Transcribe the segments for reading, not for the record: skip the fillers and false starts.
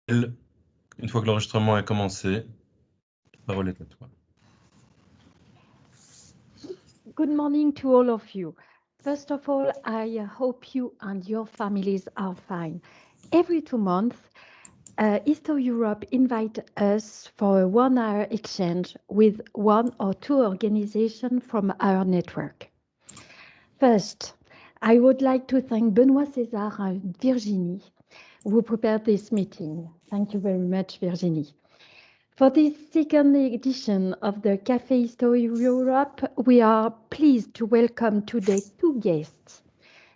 Une fois que l'enregistrement est commencé, la parole est à toi. Good morning to all of you. First of all, I hope you and your families are fine. Every 2 months, Eastern Europe invite us for a 1 hour exchange with one or two organizations from our network. First, I would like to thank Benoît César and Virginie who prepared this meeting. Thank you very much, Virginie. For this second edition of the Café History Europe, we are pleased to welcome today two guests.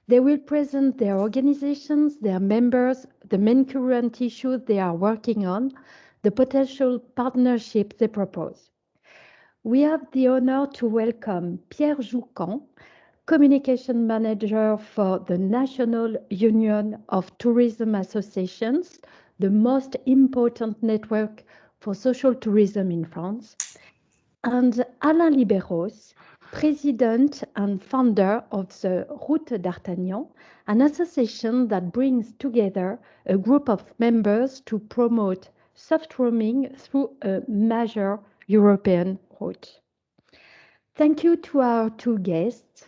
They will present their organizations, their members, the main current issues they are working on, the potential partnerships they propose. We have the honor to welcome Pierre Joucan, Communication Manager for the National Union of Tourism Associations, the most important network for social tourism in France, and Alain Libéros, President and founder of the Route d'Artagnan, an association that brings together a group of members to promote soft roaming through a major European route. Thank you to our two guests.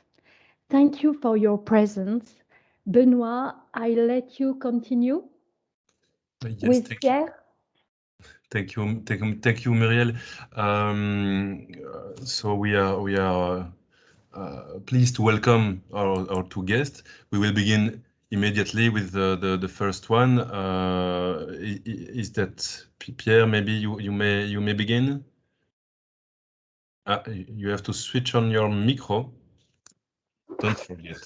Thank you for your presence. Benoît, I let you continue with Pierre. Thank you, Muriel. So we are pleased to welcome our two guests. We will begin immediately with the first one. Is that Pierre? Maybe you may begin. You have to switch on your micro. Don't forget.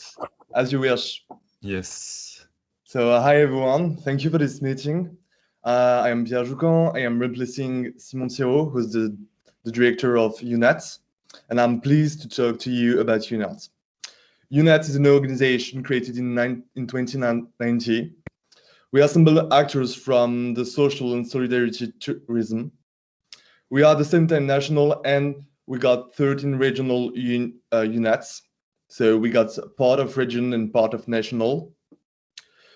As you wish. Yes. So hi everyone, thank you for this meeting. I am Pierre Joucan. I am replacing Simon Thiraud, who's the director of UNAT, and I'm pleased to talk to you about UNAT. UNAT is an organization created in 2090. We assemble actors from the social and solidarity tourism. We are at the same time national, and we got 13 regional UNATs. So we got part of region and part of national.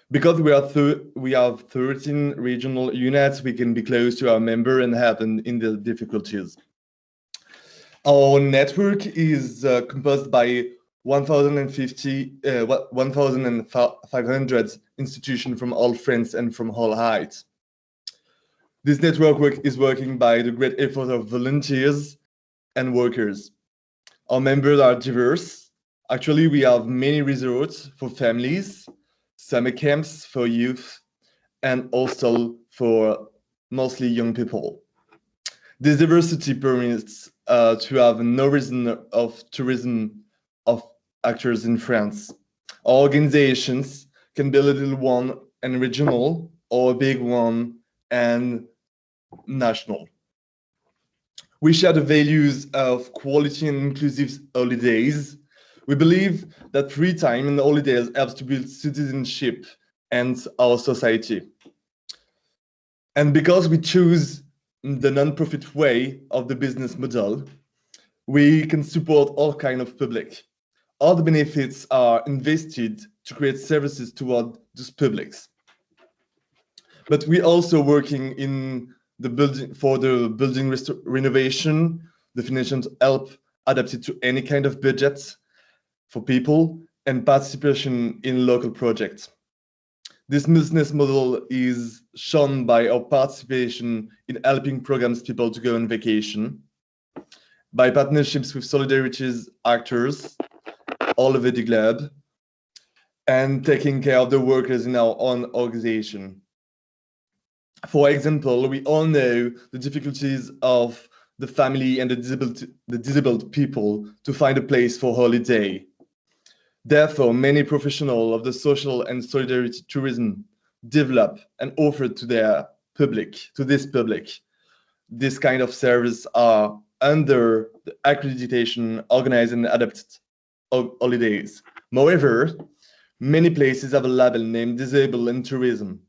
Because we have 13 regional UNATs, we can be close to our member and help in the difficulties. Our network is composed by 1,500 institutions from all France and from all heights. This network is working by the great effort of volunteers and workers. Our members are diverse. Actually, we have many resorts for families, summer camps for youth, and also for mostly young people. This diversity permits to have no reason of tourism of actors in France. Our organizations can be a little one and regional, or a big one and national. We share the values of quality and inclusive holidays. We believe that free time and holidays helps to build citizenship and our society. And because we choose the non-profit way of the business model, we can support all kinds of public. All the benefits are invested to create services toward those publics. But we're also working in the building renovation, the financial help adapted to any kind of budget for people, and participation in local projects. This business model is shown by our participation in helping programs people to go on vacation, by partnerships with solidarities actors all over the globe, and taking care of the workers in our own organization. For example, we all know the difficulties of the family and the disabled people to find a place for holiday. Therefore, many professionals of the social and solidarity tourism develop and offer to their public, to this public. This kind of service are under the accreditation, organized and adapted holidays. Moreover, many places have a label named Disabled and Tourism.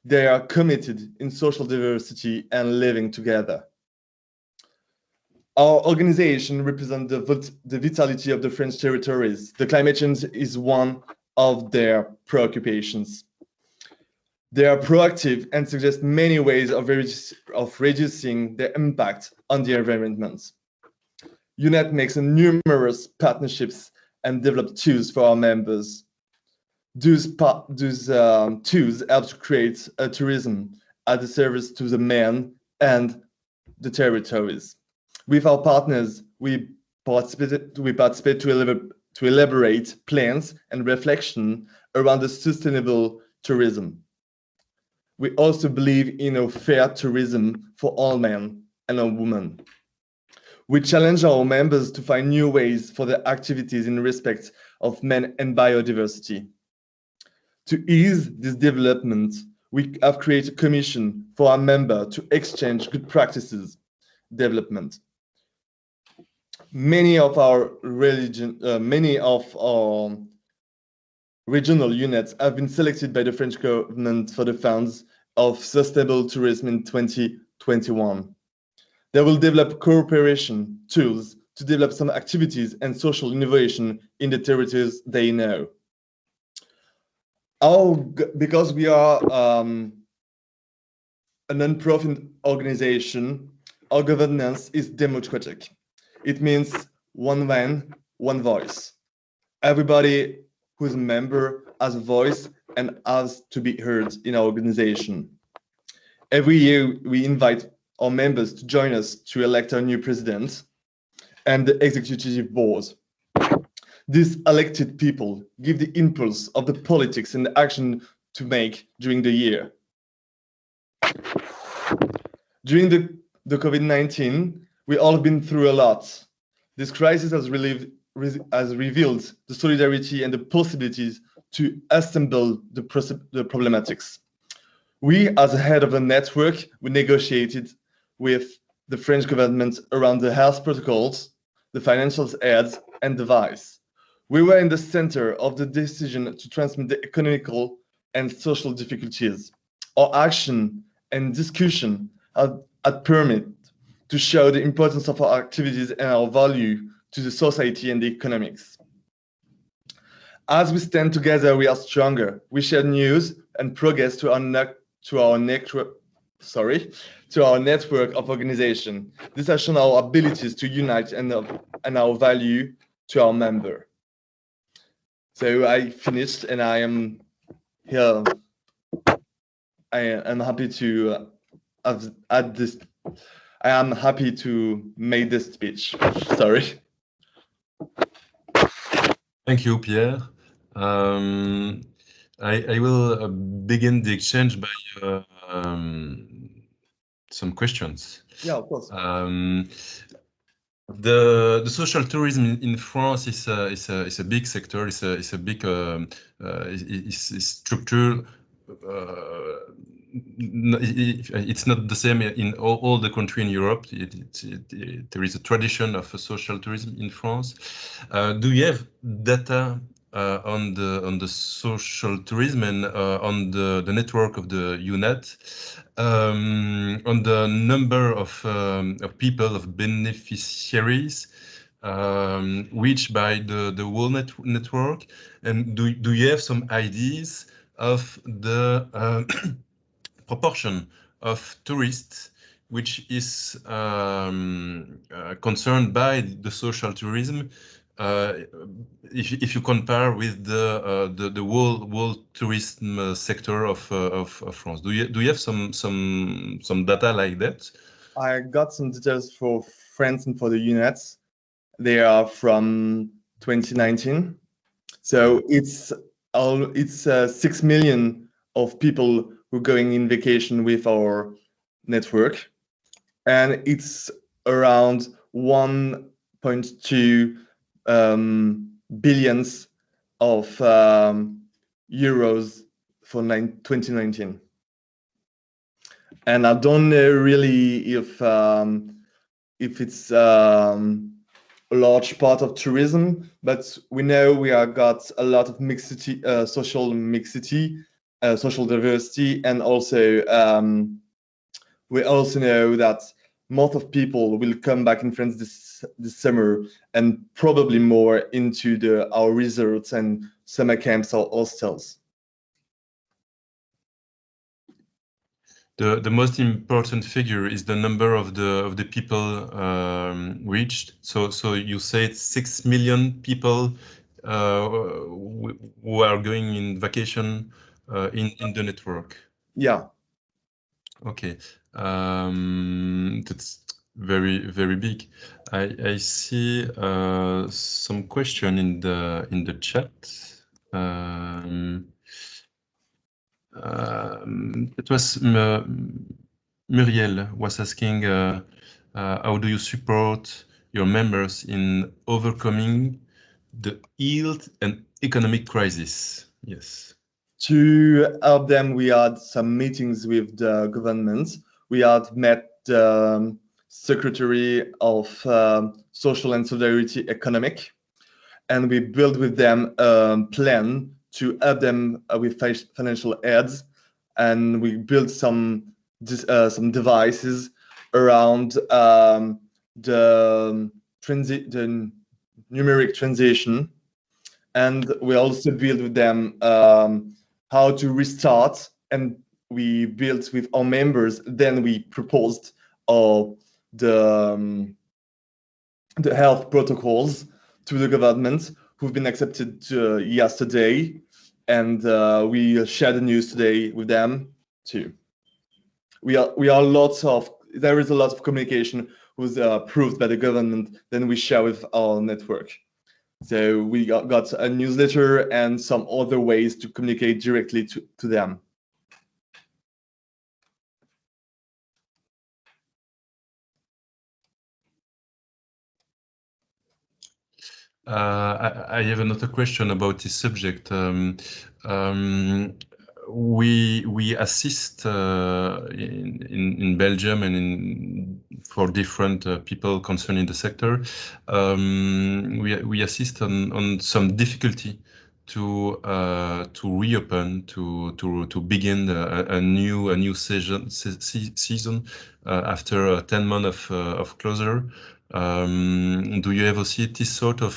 They are committed in social diversity and living together. Our organization represents the vitality of the French territories. The climate change is one of their preoccupations. They are proactive and suggest many ways of reducing their impact on the environment. UNET makes numerous partnerships and develops tools for our members. Those tools help to create a tourism at the service to the men and the territories. With our partners, we participate to elaborate plans and reflection around the sustainable tourism. We also believe in a fair tourism for all men and all women. We challenge our members to find new ways for their activities in respect of men and biodiversity. To ease this development, we have created a commission for our members to exchange good practices development. Many of our regional units have been selected by the French government for the funds of sustainable tourism in 2021. They will develop cooperation tools to develop some activities and social innovation in the territories they know. Because we are a non-profit organization, our governance is democratic. It means one man, one voice. Everybody who's a member has a voice and has to be heard in our organization. Every year, we invite our members to join us to elect our new president and the executive board. These elected people give the impulse of the politics and the action to make during the year. During the COVID-19, we all have been through a lot. This crisis has revealed the solidarity and the possibilities to assemble the problematics. We, as a head of a network, we negotiated with the French government around the health protocols, the financial aids, and the vice. We were in the center of the decision to transmit the economical and social difficulties. Our action and discussion had permitted to show the importance of our activities and our value to the society and the economics. As we stand together, we are stronger. We share news and progress to our network of organization. This has shown our abilities to unite and our value to our member. So I finished, and I am here. I am happy to add this. I am happy to make this speech. Sorry. Thank you, Pierre. I will begin the exchange by some questions. Yeah, of course. The social tourism in France is a big sector. It's a big structure. It's not the same in all the country in Europe. There is a tradition of a social tourism in France. Do you have data on the social tourism and on the network of the UNET, on the number of people, of beneficiaries reached by the whole network? And do you have some ideas of the proportion of tourists which is concerned by the social tourism, if you compare with the whole tourism sector of France? Do you have some data like that? I got some details for France and for the units. They are from 2019. So it's 6 million of people who are going in vacation with our network, and it's around 1.2 billions of euros for 2019. And I don't know really if it's a large part of tourism, but we know we have got a lot of mixity, social mixity, social diversity, and also we also know that most of people will come back in France this summer, and probably more into our resorts and summer camps or hostels. the most important figure is the number of the people reached. So you said 6 million people who are going in vacation in the network. Yeah. Okay, that's very big. I see some question in the chat. It was Muriel was asking, how do you support your members in overcoming the health and economic crisis? Yes. To help them, we had some meetings with the government. We had met the Secretary of Social and Solidarity Economic, and we built with them a plan to help them with financial aids, and we built some devices around the numeric transition, and we also built with them how to restart, and we built with our members. Then we proposed the health protocols to the government, who've been accepted yesterday, and we share the news today with them too. There is a lot of communication who's approved by the government, then we share with our network. So we got a newsletter and some other ways to communicate directly to them. I have another question about this subject. We assist in Belgium and for different people concerning the sector. We assist on some difficulty to reopen, to begin a new season after 10 months of closure. Do you ever see this sort of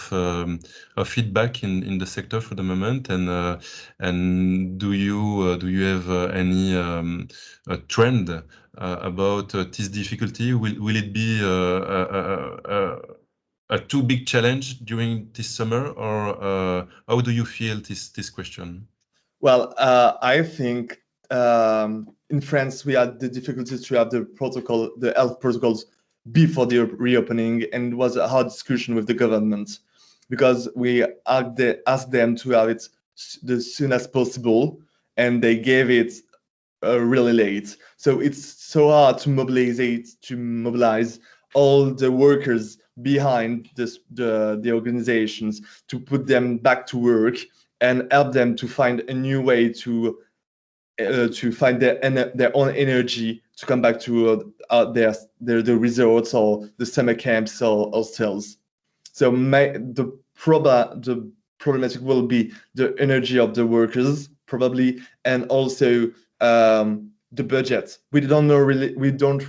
feedback in the sector for the moment, and do you have any a trend about this difficulty? Will it be a too big challenge during this summer, or how do you feel this question? Well, I think in France we had the difficulties to have the health protocols before the reopening, and it was a hard discussion with the government because we asked them to have it as soon as possible, and they gave it really late. So it's so hard to mobilize all the workers behind the organizations, to put them back to work and help them to find a new way to find their own energy to come back to the resorts or the summer camps or hostels. So the problematic will be the energy of the workers probably, and also the budget. We don't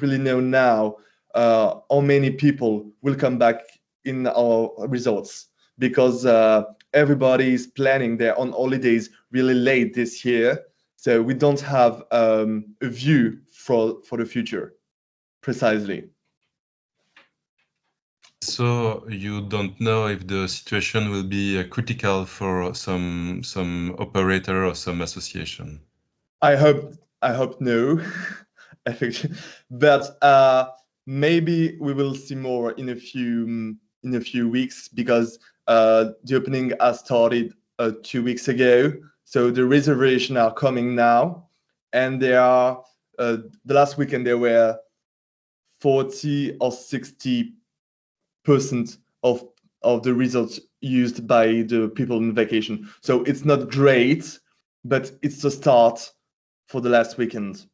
really know now how many people will come back in our resorts, because everybody is planning their own holidays really late this year. So we don't have a view for the future, precisely. So you don't know if the situation will be critical for some operator or some association? I hope no, but maybe we will see more in a few weeks, because the opening has started 2 weeks ago. So the reservations are coming now, and there are the last weekend there were 40 or 60% of the results used by the people in vacation. So it's not great, but it's a start for the last weekend.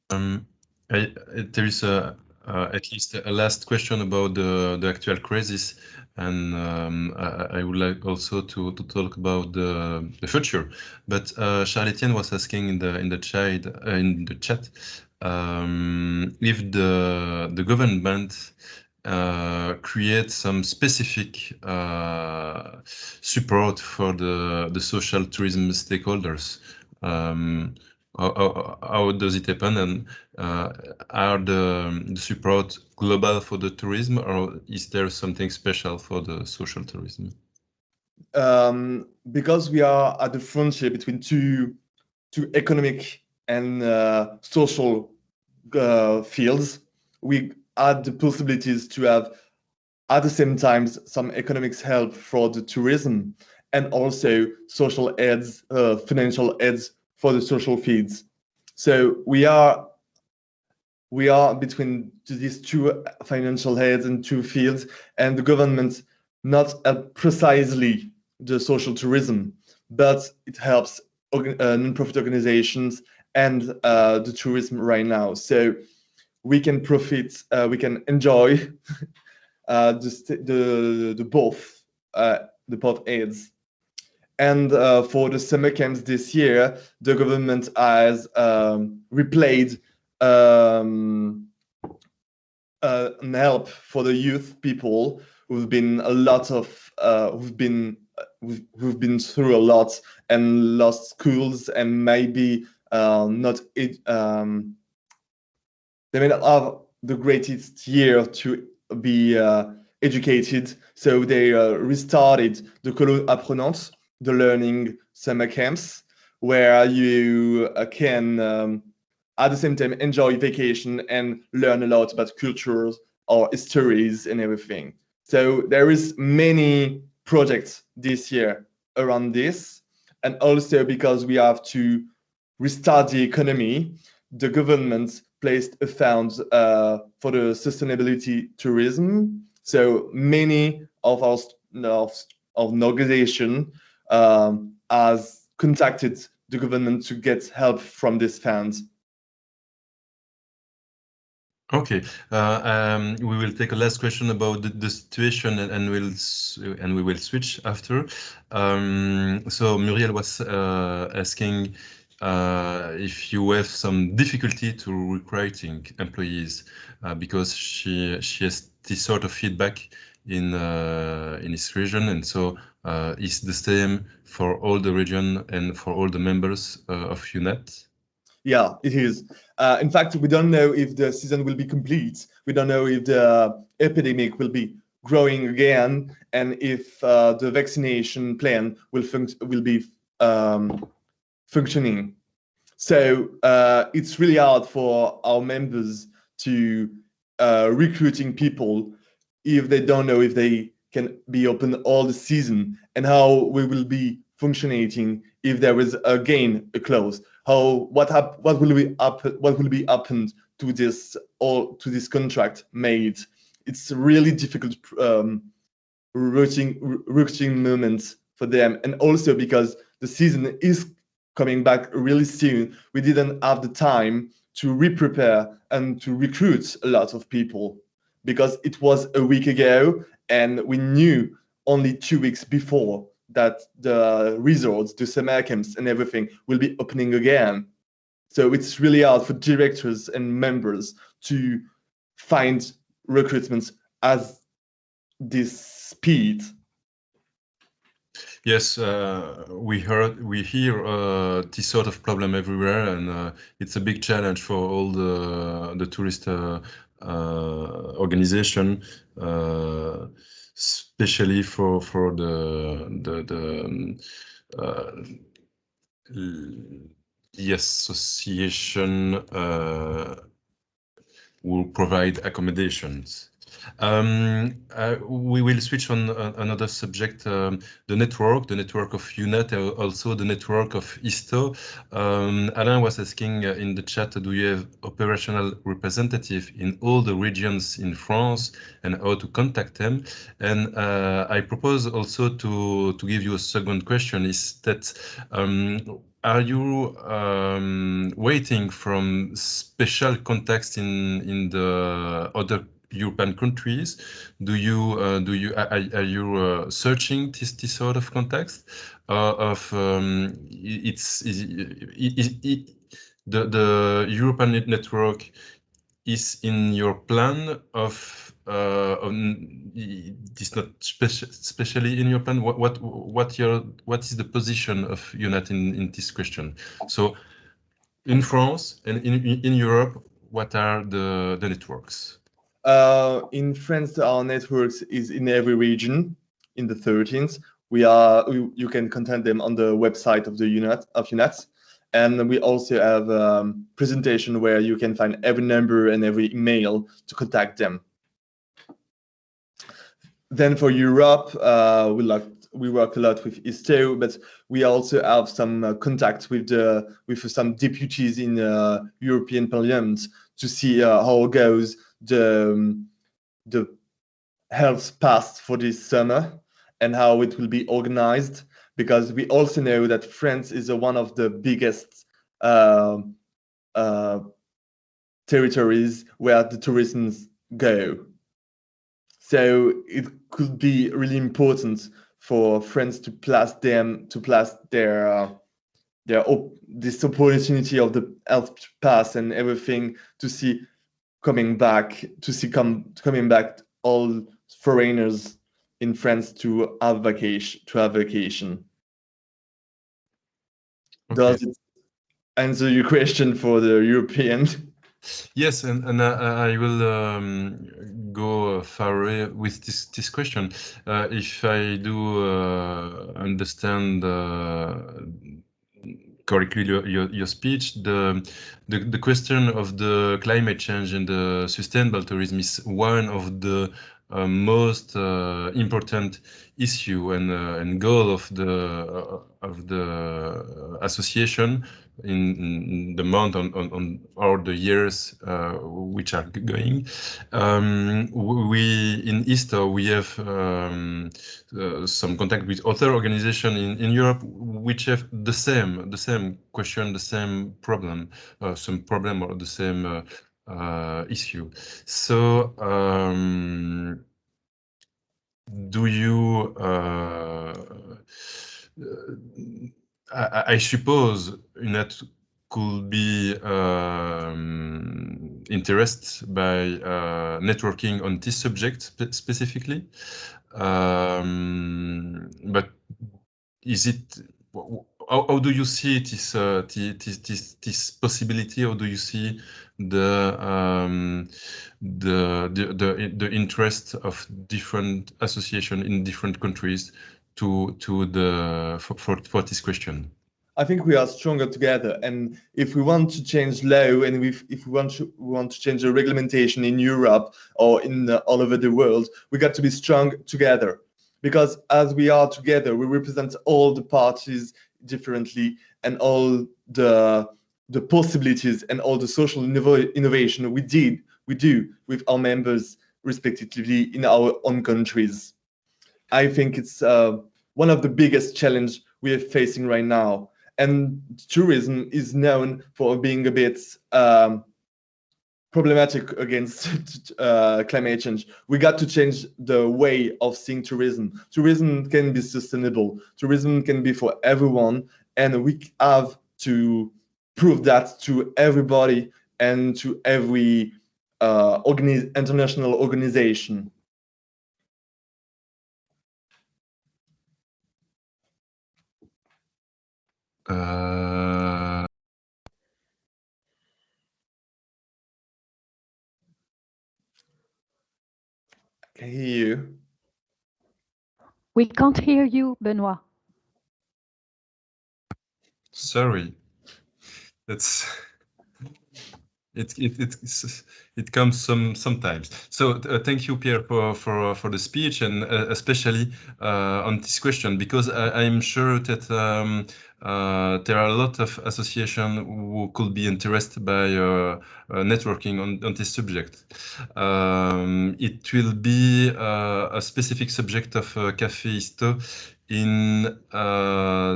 There is at least a last question about the actual crisis, and I would like also to talk about the future. But Charles-Etienne was asking in the chat if the government create some specific support for the social tourism stakeholders. How does it happen, and are the support global for the tourism, or is there something special for the social tourism? Because we are at the frontier between two economic and social fields, we add the possibilities to have at the same time some economics help for the tourism and also social aids, financial aids for the social feeds. So we are between these two financial aids and two fields, and the government not precisely the social tourism, but it helps non-profit organizations and the tourism right now. So we can profit, we can enjoy the both aids. And for the summer camps this year, the government has replayed an help for the youth people who've been who've been through a lot and lost schools and maybe not they may not have the greatest year to be educated, so they restarted the Colonie Apprenante, the learning summer camps, where you can at the same time enjoy vacation and learn a lot about cultures or histories and everything. So there is many projects this year around this, and also because we have to restart the economy, the government placed a fund for the sustainability tourism. So many of our organization has contacted the government to get help from this fund. Okay, we will take a last question about the situation, and we will switch after. So Muriel was asking if you have some difficulty to recruiting employees because she has this sort of feedback in this region, and so it's the same for all the region and for all the members of UNET. Yeah, it is. In fact, we don't know if the season will be complete. We don't know if the epidemic will be growing again, and if the vaccination plan will be functioning. So it's really hard for our members to recruiting people if they don't know if they can be open all the season, and how we will be functioning if there is again a close. What will be happened to this contract made? It's really difficult recruiting moment for them, and also because the season is coming back really soon, we didn't have the time to re-prepare and to recruit a lot of people, because it was a week ago and we knew only 2 weeks before that the resorts, the summer camps and everything will be opening again. So it's really hard for directors and members to find recruitments at this speed. Yes, we hear this sort of problem everywhere, and it's a big challenge for all the tourist organization, especially for the association will provide accommodations. We will switch on another subject, the network of UNET, also the network of ISTO. Alain was asking in the chat, do you have operational representative in all the regions in France, and how to contact them? And I propose also to give you a second question, is that are you waiting from special contacts in the other European countries? Are you searching this sort of context the European network is in your plan of it's not especially in your plan? What is the position of UNET in this question? So in France and in Europe, what are the networks? In France, our networks is in every region. In the 13th, you can contact them on the website of the UNAT, and we also have a presentation where you can find every number and every email to contact them. Then for Europe, we work a lot with ISTO, but we also have some contact with some deputies in European Parliament to see how it goes the health pass for this summer and how it will be organized, because we also know that France is one of the biggest territories where the tourists go. So it could be really important for France to place this opportunity of the health pass and everything, to see coming back all foreigners in France to have vacation. Okay. Does it answer your question for the European? Yes, and I will go far away with this question. If I do understand correctly your speech, the question of the climate change and the sustainable tourism is one of the most important issue and goal of the association in the month on or the years which are going. We in ISTO we have some contact with other organizations in Europe which have the same question, the same problem, or the same issue. So do you I suppose UNAT could be interested by networking on this subject specifically, but is it? How do you see this possibility? How do you see the interest of different associations in different countries for this question? I think we are stronger together, and if we want to change law, and if we want to change the regulation in Europe or in all over the world, we got to be strong together, because as we are together, we represent all the parties differently, and all the possibilities and all the social innovation we do with our members respectively in our own countries. I think it's one of the biggest challenge we are facing right now. And tourism is known for being a bit problematic against climate change. We got to change the way of seeing tourism. Tourism can be sustainable. Tourism can be for everyone, and we have to prove that to everybody and to every international organization. I can hear you. We can't hear you, Benoit. Sorry, it comes sometimes. So thank you, Pierre, for the speech, and especially on this question, because I'm sure that there are a lot of associations who could be interested by networking on this subject. It will be a specific subject of Café ISTO in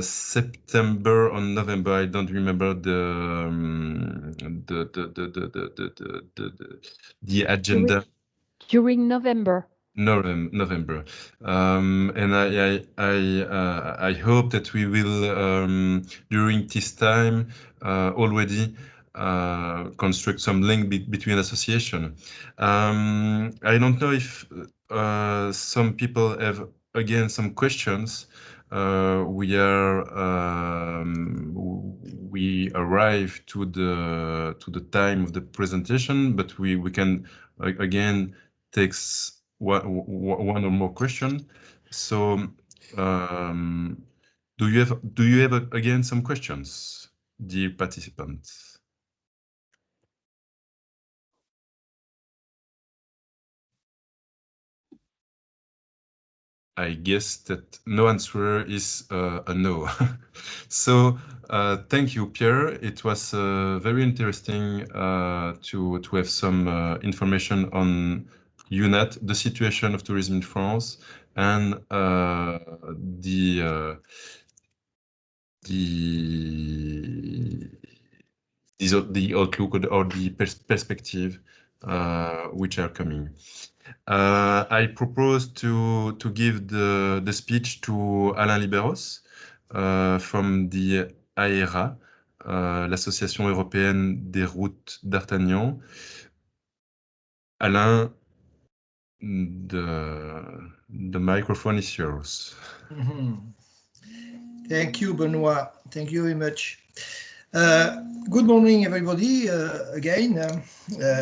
September or November. I don't remember the agenda. During November. November, and I hope that we will during this time already construct some link between association. I don't know if some people have again some questions. we arrive to the time of the presentation, but we can again take one or more question. So do you have again some questions, dear participants? I guess that no answer is a no. So thank you, Pierre. It was very interesting to have some information on UNAT, the situation of tourism in France, and the outlook or the perspective which are coming. I propose to give the speech to Alain Liberos from the AERA, l'Association européenne des routes d'Artagnan. Alain, the microphone is yours. Thank you, Benoit. Thank you very much. Good morning, everybody. Again,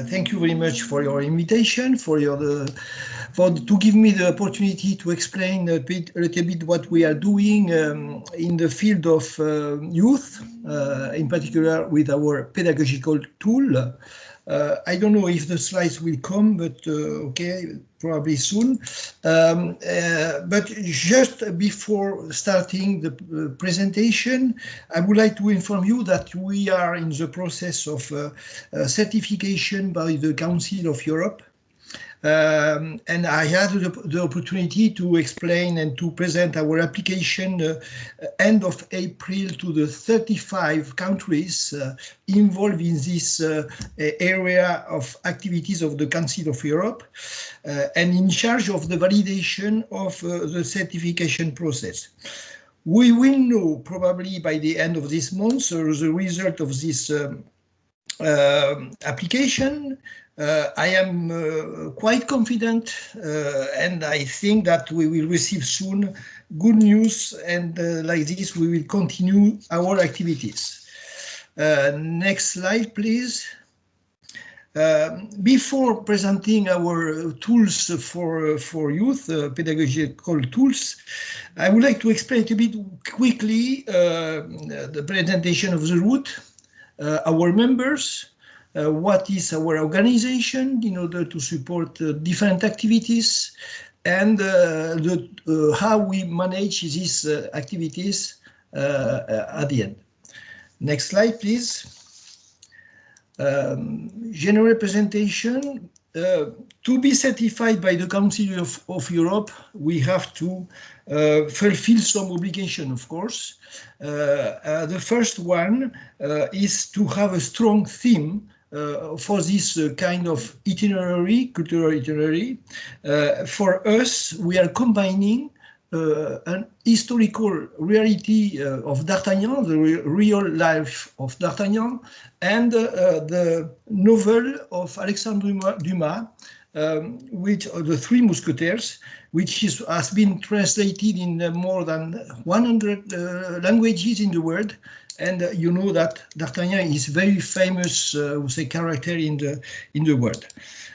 thank you very much for your invitation, to give me the opportunity to explain a little bit what we are doing in the field of youth, in particular with our pedagogical tool. I don't know if the slides will come, but okay, probably soon. But just before starting the presentation, I would like to inform you that we are in the process of certification by the Council of Europe. And I had the opportunity to explain and to present our application end of April to the 35 countries involved in this area of activities of the Council of Europe and in charge of the validation of the certification process. We will know probably by the end of this month the result of this application. I am quite confident and I think that we will receive soon good news, and like this we will continue our activities. Next slide, please. Before presenting our tools for youth, pedagogical tools, I would like to explain a bit quickly the presentation of the route, our members, what is our organization in order to support different activities, and how we manage these activities at the end. Next slide, please. General presentation. To be certified by the Council of Europe, we have to fulfill some obligation, of course. The first one is to have a strong theme for this kind of itinerary, cultural itinerary. For us, we are combining an historical reality of D'Artagnan, the real life of D'Artagnan, and the novel of Alexandre Dumas, which are the Three Musketeers, which has been translated in more than 100 languages in the world. And you know that D'Artagnan is very famous, character in the world.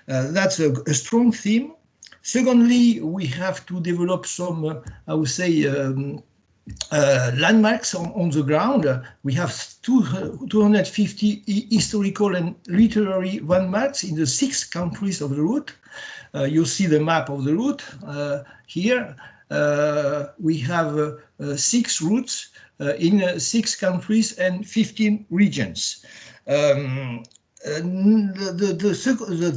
That's a strong theme. Secondly, we have to develop some, landmarks on the ground. We have 250 historical and literary landmarks in the 6 countries of the route. You see the map of the route here. We have 6 routes in 6 countries and 15 regions. The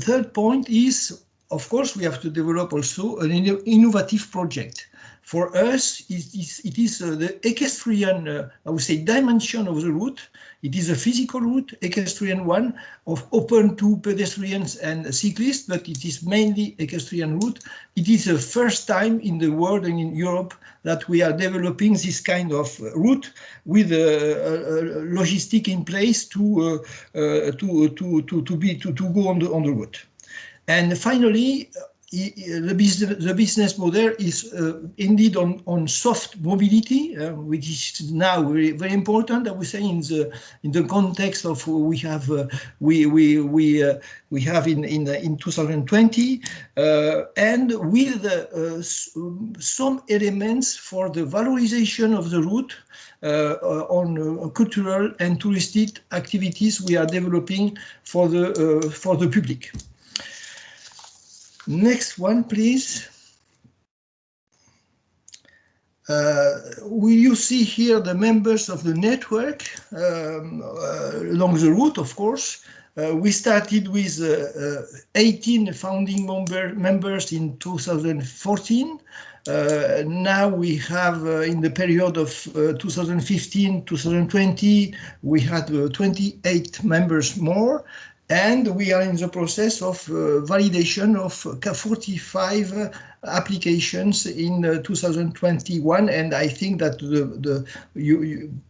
third point is, of course, we have to develop also an innovative project. For us, it is the equestrian, dimension of the route. It is a physical route, equestrian one, open to pedestrians and cyclists, but it is mainly equestrian route. It is the first time in the world and in Europe that we are developing this kind of route with a logistic in place to go on the route. And finally, the business model is indeed on soft mobility, which is now very, very important. I would say in the context of we have in 2020, and with some elements for the valorization of the route on cultural and touristic activities we are developing for the public. Next one, please. Will you see here the members of the network along the route, of course. We started with 18 founding members in 2014. Now we have, in the period of 2015-2020, we had 28 members more. And we are in the process of validation of 45 applications in 2021, and I think that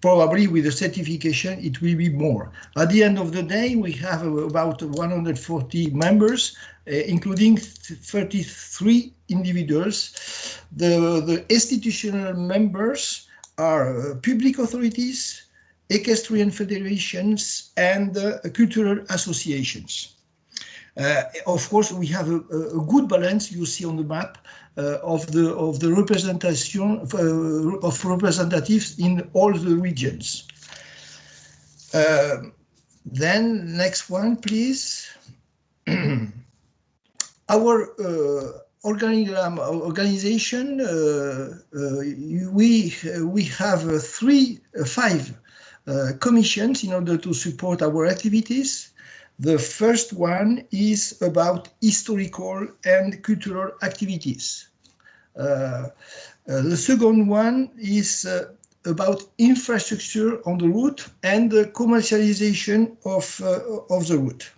probably with the certification it will be more. At the end of the day, we have about 140 members, including 33 individuals. The institutional members are public authorities, equestrian federations, and cultural associations. Of course, we have a good balance, you see on the map, of the representation of representatives in all the regions. Then next one, please. Our organization, we have five commissions in order to support our activities. The first one is about historical and cultural activities. The second one is about infrastructure on the route and the commercialization of the route.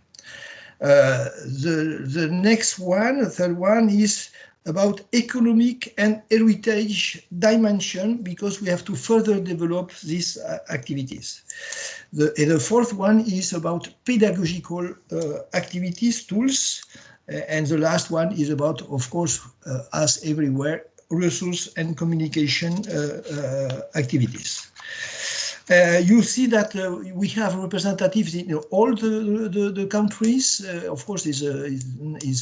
The next one, the third one, is about economic and heritage dimension, because we have to further develop these activities. The fourth one is about pedagogical activities, tools, and the last one is about, of course, as everywhere, resource and communication activities. You see that we have representatives in all the countries. Of course, is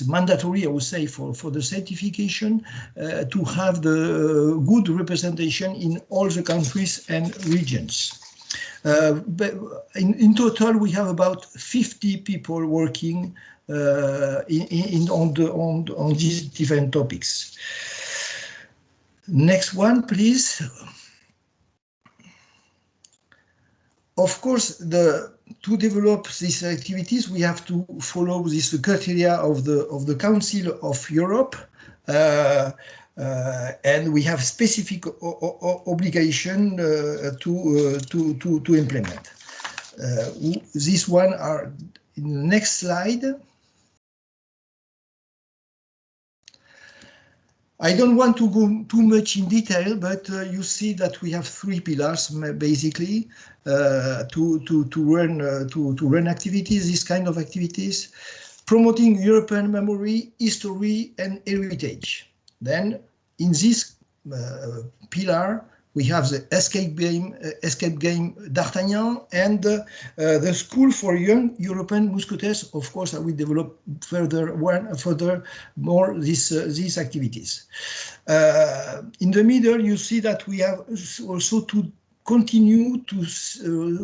mandatory, I would say, for the certification to have the good representation in all the countries and regions. But in total, we have about 50 people working on these different topics. Next one, please. Of course, to develop these activities, we have to follow this criteria of the Council of Europe, and we have specific obligation to implement. This one are in the next slide. I don't want to go too much in detail, but you see that we have three pillars basically to run activities, this kind of activities: promoting European memory, history, and heritage. Then, in this pillar, we have the escape game D'Artagnan, and the School for Young European Mousquetaires. Of course, I will develop further more these activities. In the middle, you see that we have also to continue to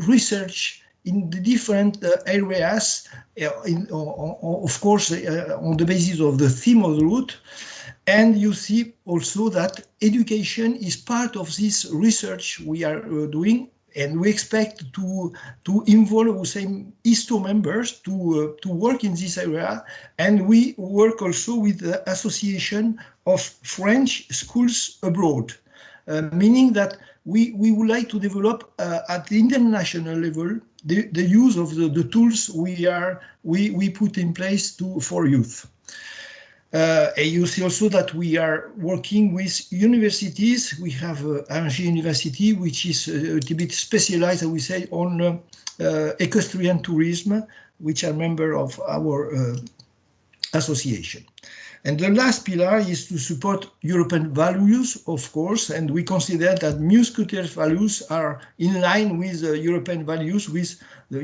research in the different areas, of course, on the basis of the theme of the route. And you see also that education is part of this research we are doing, and we expect to involve, say, ISTO members to work in this area. And we work also with the Association of French Schools Abroad, meaning that we would like to develop at the international level the use of the tools we put in place for youth. You see also that we are working with universities. We have Angers University, which is a little bit specialized, I would say, on equestrian tourism, which are member of our association. And the last pillar is to support European values, of course, and we consider that Mousquetaires values are in line with European values, with the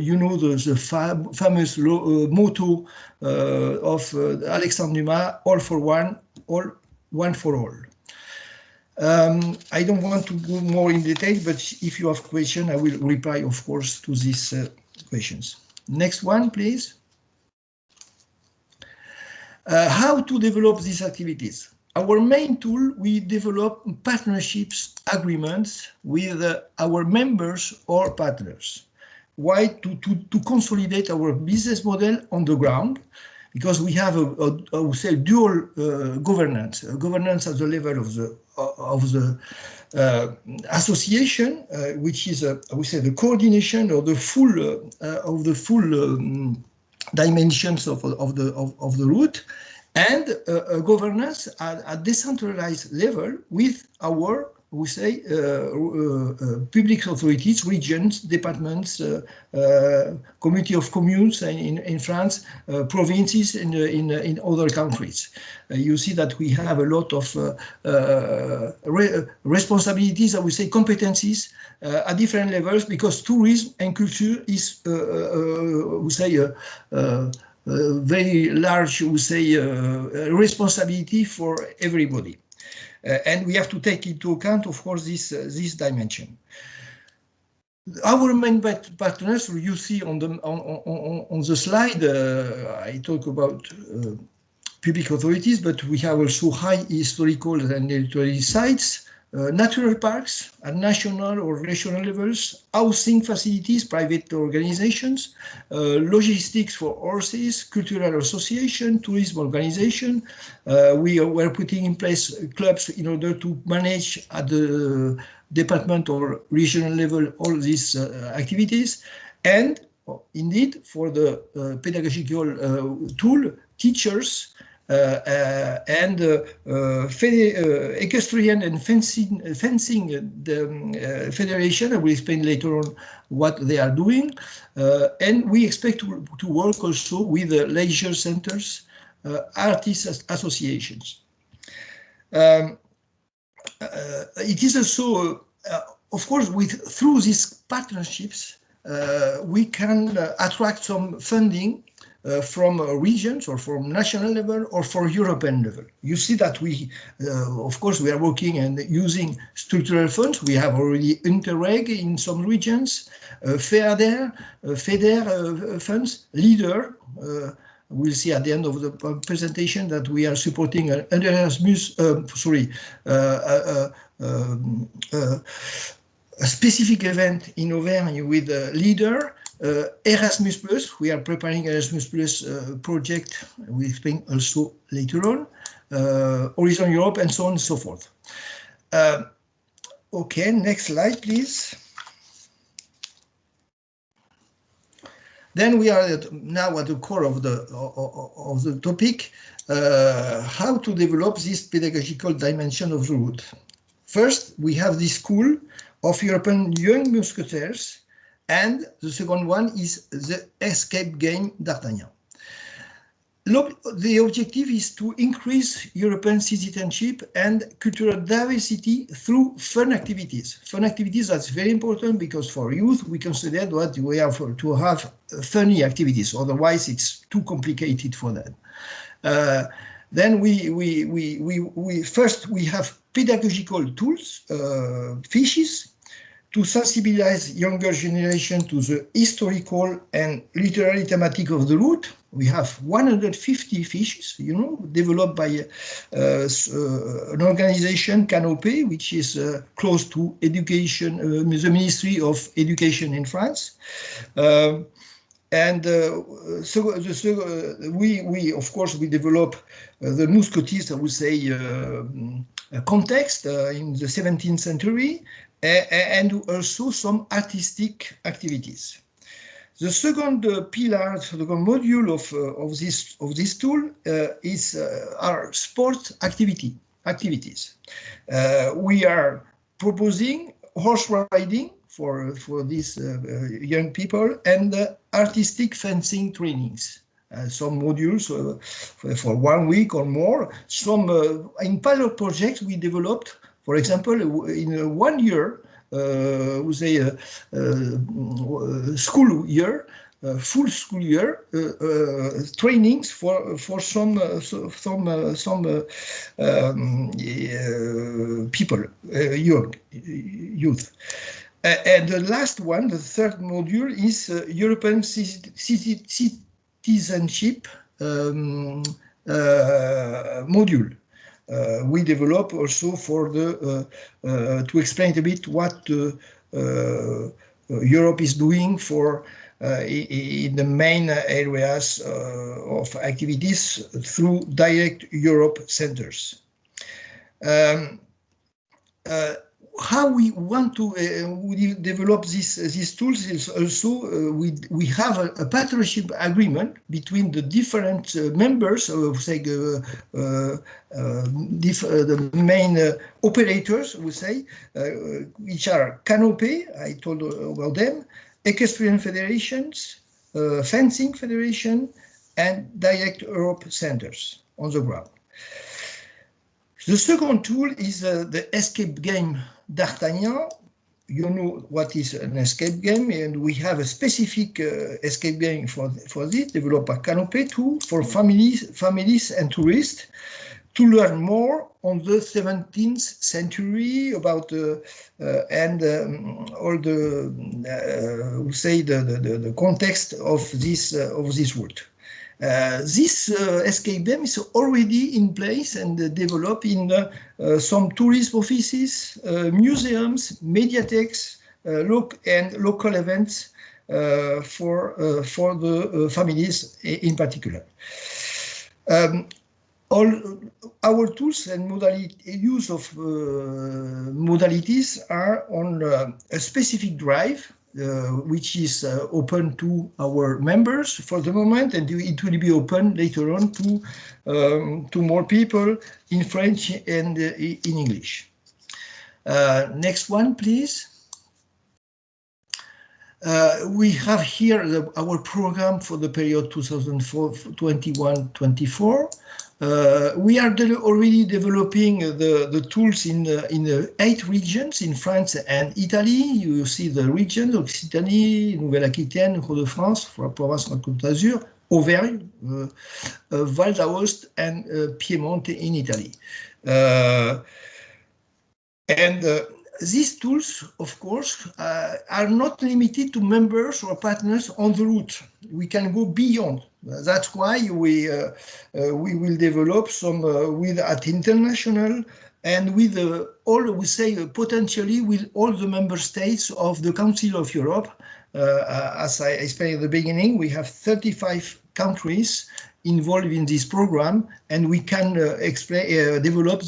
famous motto of Alexandre Dumas, all for one, one for all. I don't want to go more in detail, but if you have questions, I will reply, of course, to these questions. Next one, please. How to develop these activities? Our main tool, we develop partnerships agreements with our members or partners. Why? To consolidate our business model on the ground, because we have I would say dual governance at the level of the association, which is I would say the coordination or the full dimensions of the route, and a governance at a decentralized level with our, we say, public authorities, regions, departments, community of communes in France, provinces in other countries. You see that we have a lot of responsibilities, I would say, competencies at different levels, because tourism and culture is, we say, very large, we say, responsibility for everybody. And we have to take into account, of course, this dimension. Our main partners, you see on the slide, I talk about public authorities, but we have also high historical and heritage sites, natural parks at national or regional levels, housing facilities, private organizations, logistics for horses, cultural association, tourism organization. We were putting in place clubs in order to manage at the department or regional level all these activities. And indeed, for the pedagogical tool, teachers, and equestrian and fencing the federation. I will explain later on what they are doing, and we expect to work also with leisure centers, artists associations. It is also, of course, through these partnerships, we can attract some funding from regions or from national level or for European level. You see that we, of course, we are working and using structural funds. We have already Interreg in some regions, FEDER funds, LEADER. We'll see at the end of the presentation that we are supporting an Erasmus, a specific event in Auvergne with LEADER. Erasmus Plus, we are preparing Erasmus Plus project, we'll explain also later on, Horizon Europe, and so on and so forth. Okay, next slide, please. Then we are now at the core of the topic, how to develop this pedagogical dimension of the route. First, we have the School of European Young Mousquetaires, and the second one is the escape game d'Artagnan. Look, the objective is to increase European citizenship and cultural diversity through fun activities. Fun activities, that's very important, because for youth, we consider that we have to have funny activities, otherwise it's too complicated for them. Then first we have pedagogical tools, fiches, to sensibilize younger generation to the historical and literary thematic of the route. We have 150 fiches, developed by an organization, Canopé, which is close to education, the Ministry of Education in France. We of course, we develop the Mousquetaires, I would say, context in the 17th century, and also some artistic activities. The second pillar, the second module of this tool is our sport activities. We are proposing horse riding for these young people, and artistic fencing trainings. some modules for 1 week or more. Some in pilot projects we developed, for example, in 1 year, we say school year, full school year trainings for some people, youth. And the last one, the third module, is European citizenship module. We develop also for the to explain a bit what Europe is doing for in the main areas of activities through Direct Europe centers. How we want to develop these tools is also we have a partnership agreement between the different members of, say, the main operators, we say, which are Canopé, I told about them, Equestrian Federations, Fencing Federation, and Direct Europe centers on the ground. The second tool is the escape game D'Artagnan. You know what is an escape game, and we have a specific escape game for this, developed by Canopé too, for families and tourists, to learn more on the 17th century about and all the say the context of this route. This escape game is already in place and developed in some tourist offices, museums, mediatheks, and local events for the families in particular. All our tools and use of modalities are on a specific drive, which is open to our members for the moment, and it will be open later on to more people in French and in English. Next one, please. We have here our program for the period 2021-24. We are already developing the tools in 8 regions in France and Italy. You see the regions: Occitanie, Nouvelle-Aquitaine, Hauts-de-France, Provence-Côte d'Azur, Auvergne, Val d'Aoste, and Piedmont in Italy. These tools, of course, are not limited to members or partners on the route. We can go beyond. That's why we will develop some at international and with all, we say, potentially with all the member states of the Council of Europe. As I explained at the beginning, we have 35 countries involved in this program, and we can develop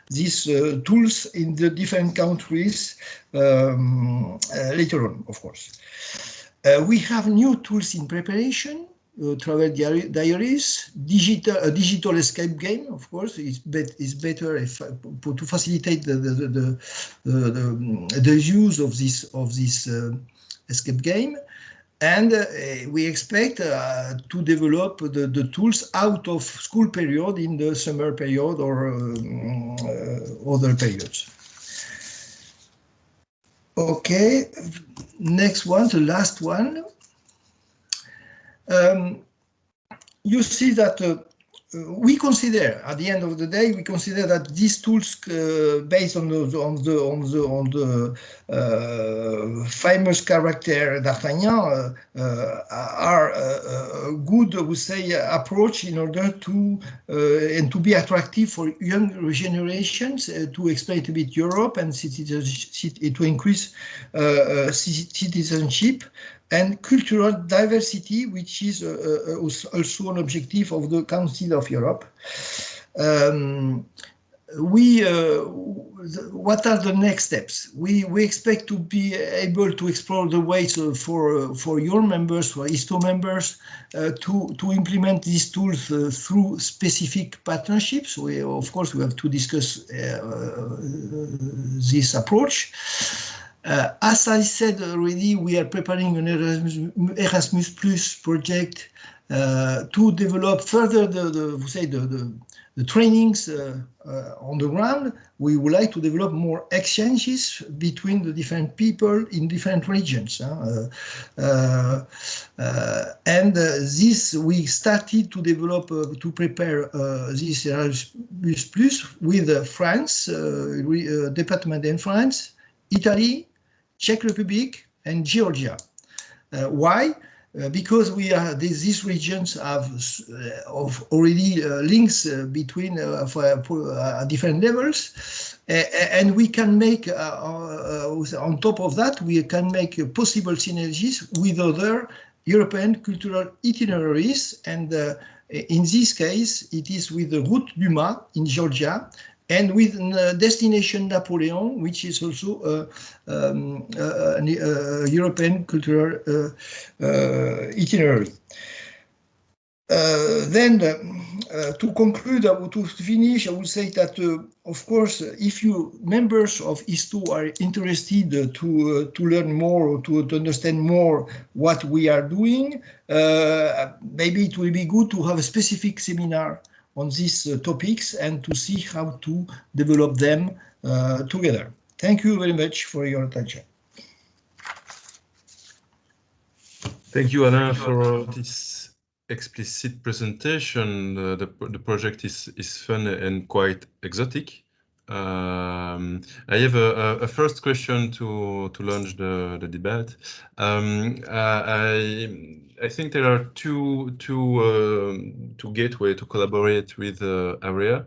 these tools in the different countries later on, of course. We have new tools in preparation, travel diaries, digital escape game, of course, is better if, to facilitate the use of this escape game. And we expect to develop the tools out of school period in the summer period or other periods. Okay, next one, the last one. You see that we consider, at the end of the day, we consider that these tools, based on the famous character D'Artagnan, are a good, I would say, approach in order to and to be attractive for young generations, to explain a bit Europe and to increase citizenship and cultural diversity, which is also an objective of the Council of Europe. What are the next steps? We expect to be able to explore the ways for your members, for ISTO members, to implement these tools through specific partnerships. Of course, we have to discuss this approach. As I said already, we are preparing an Erasmus Plus project to develop further the trainings on the ground. We would like to develop more exchanges between the different people in different regions. This we started to develop, to prepare this Erasmus+ with France, department in France, Italy, Czech Republic, and Georgia. Why? Because these regions have already links between different levels, and we can make on top of that we can make possible synergies with other European cultural itineraries, and in this case it is with the Route du Mât in Georgia, and with Destination Napoleon, which is also a European cultural itinerary. Then, to conclude, to finish, I would say that, of course, if you members of ISTO are interested to learn more or to understand more what we are doing, maybe it will be good to have a specific seminar on these topics and to see how to develop them together. Thank you very much for your attention. Thank you, Alain, for this explicit presentation. The project is fun and quite exotic. I have a first question to launch the debate. I think there are two gateways to collaborate with AREA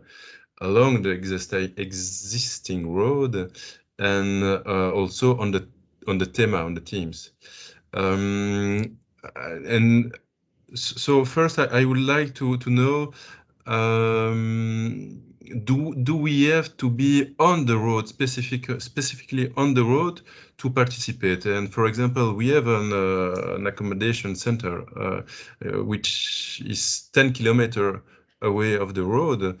along the existing road, and also on the themes. And so first, I would like to know, do we have to be on the road, specifically on the road, to participate? And for example, we have an accommodation center which is 10 kilometers away of the road.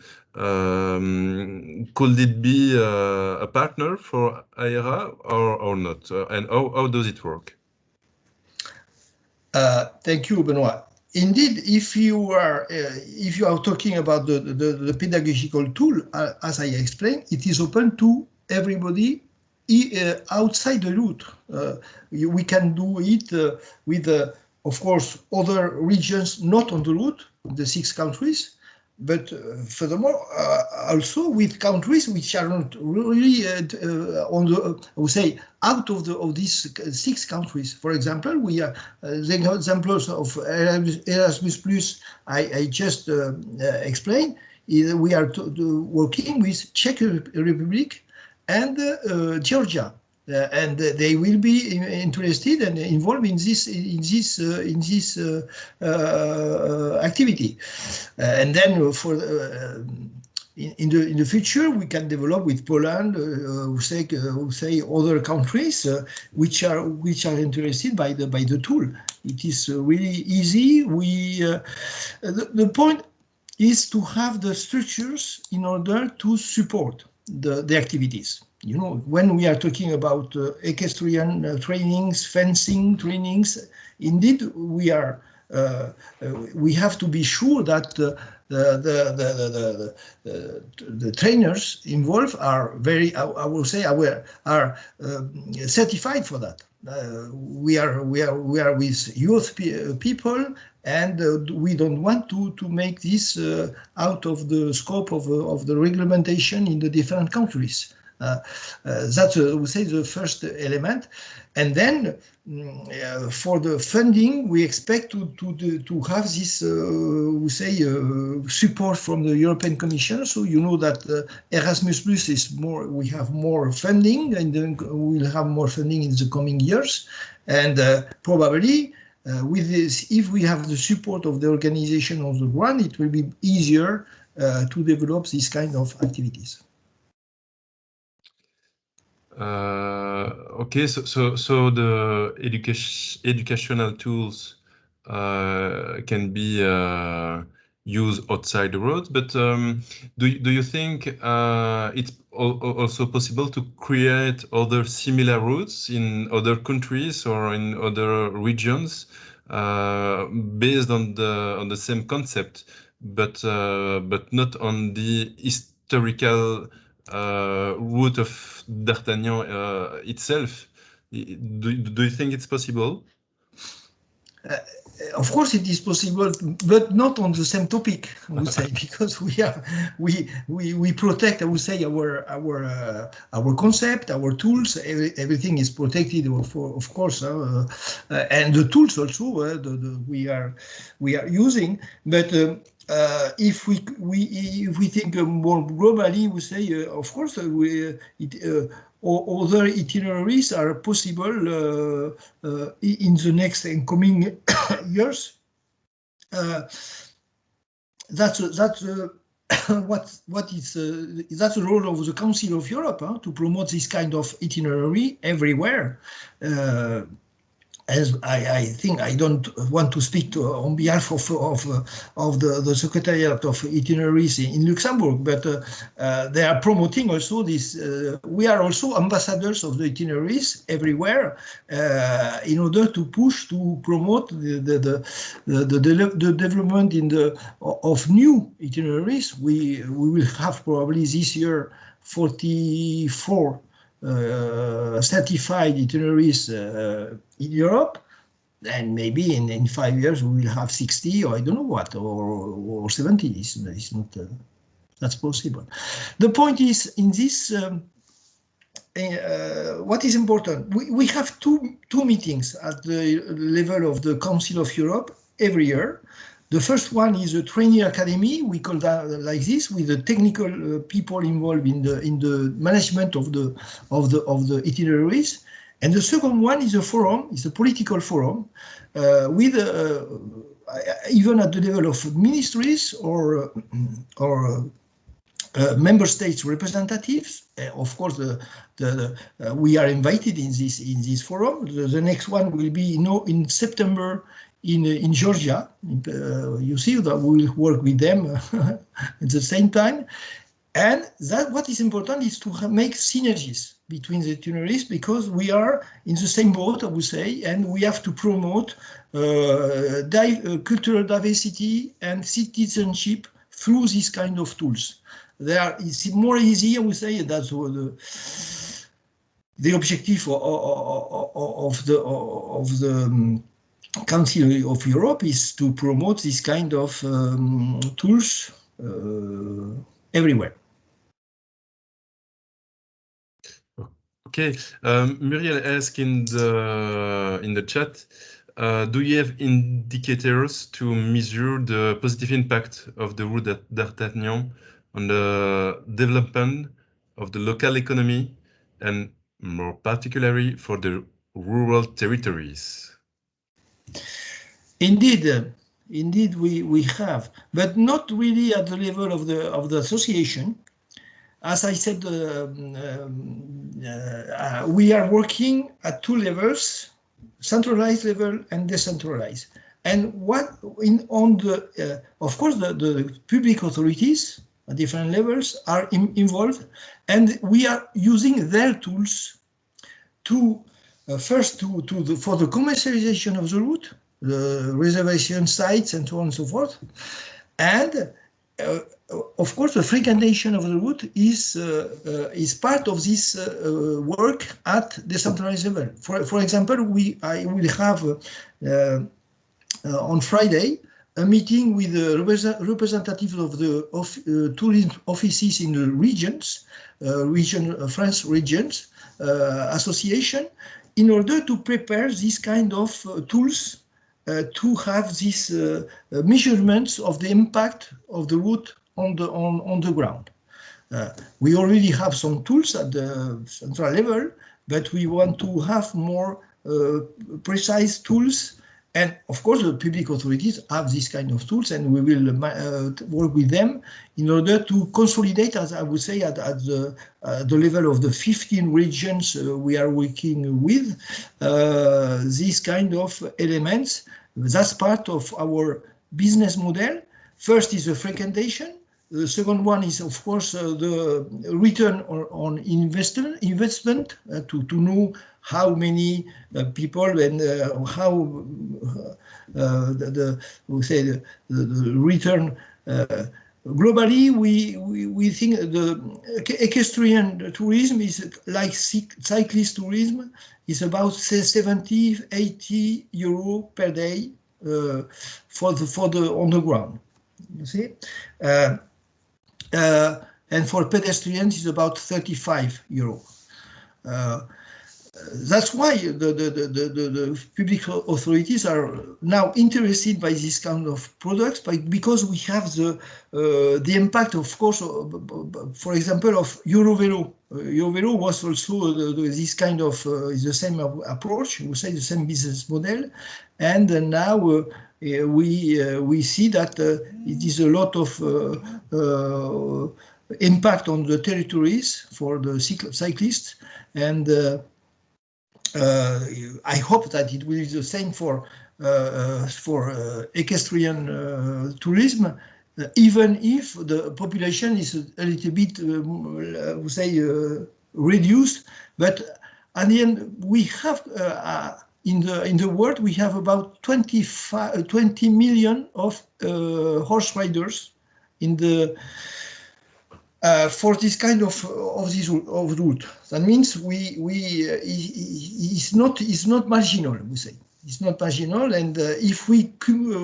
Could it be a partner for AERA or not? And how does it work? Thank you, Benoit. Indeed, if you are talking about the pedagogical tool, as I explained, it is open to everybody outside the route. We can do it with, of course, other regions not on the route, the 6 countries, but furthermore, also with countries which are not really on the, I would say, out of these 6 countries. For example, we are the examples of Erasmus+. I just explained. We are working with Czech Republic and Georgia. And they will be interested and involved in this activity. And then for in the future, we can develop with Poland, say other countries which are interested by the tool. It is really easy. The point is to have the structures in order to support the activities. You know, when we are talking about equestrian trainings, fencing trainings, indeed we have to be sure that the trainers involved are very, I will say, aware, are certified for that. We are with youth people, and we don't want to make this out of the scope of the regulation in the different countries. That's, I would say, the first element. And then for the funding, we expect to have this, we say, support from the European Commission. So you know that Erasmus+ is more, we have more funding, and then we'll have more funding in the coming years. And probably with this, if we have the support of the organization on the ground, it will be easier to develop this kind of activities. Okay, so the educational tools can be used outside the road, but do you think it's also possible to create other similar routes in other countries or in other regions based on the same concept, but not on the historical route of D'Artagnan itself. Do you think it's possible? Of course, it is possible, but not on the same topic, I would say, because we protect, I would say, our concept, our tools. Everything is protected, of course, and the tools also we are using. But if we think more globally, we say, of course, other itineraries are possible in the next and coming years. That's what is that's the role of the Council of Europe, to promote this kind of itinerary everywhere. As I think I don't want to speak on behalf of the Secretariat of Itineraries in Luxembourg, but they are promoting also this. We are also ambassadors of the itineraries everywhere in order to push to promote the development of new itineraries. We will have probably this year 44 certified itineraries in Europe, and maybe in 5 years we will have 60, or I don't know what, or 70. It's not that's possible. The point is, in this what is important, we have two meetings at the level of the Council of Europe every year. The first one is a training academy, we call that like this, with the technical people involved in the management of the itineraries. And the second one is a forum, is a political forum, with even at the level of ministries or member states representatives. Of course, we are invited in this forum. The next one will be in September in Georgia. You see that we will work with them at the same time. And that what is important is to make synergies between the itineraries, because we are in the same boat, I would say, and we have to promote cultural diversity and citizenship through this kind of tools. It's more easy, I would say, that's the objective of the Council of Europe is to promote this kind of tools everywhere. Okay, Muriel asked in the chat, do you have indicators to measure the positive impact of the route d'Artagnan on the development of the local economy, and more particularly for the rural territories? Indeed, we have, but not really at the level of the association. As I said, we are working at two levels: centralized level and decentralized. And of course, the public authorities at different levels are involved, and we are using their tools to first for the commercialization of the route, the reservation sites, and so on and so forth. And of course, the frequentation of the route is part of this work at decentralized level. For example, I will have on Friday a meeting with the representatives of the tourism offices in the regions, France regions association, in order to prepare this kind of tools to have these measurements of the impact of the route on the ground. We already have some tools at the central level, but we want to have more precise tools. And of course, the public authorities have this kind of tools, and we will work with them in order to consolidate, as I would say, at the level of the 15 regions we are working with, these kind of elements. That's part of our business model. First is the frequentation, The second one is, of course, the return on investment to know how many people and how the return. Globally, we think the equestrian tourism is like cyclist tourism, is about 70-80 euro per day for the on the ground. You see. And for pedestrians, it's about 35 euro. That's why the public authorities are now interested by this kind of products, because we have the impact, of course, for example, of Eurovelo. Eurovelo was also this kind of is the same approach, we say the same business model, and now we see that it is a lot of impact on the territories for the cyclists, and I hope that it will be the same for equestrian tourism, even if the population is a little bit, we say, reduced. But at the end, we have in the world we have about 20 million of horse riders in the. For this kind of route, that means it's not marginal. We say it's not marginal, and if we cumulate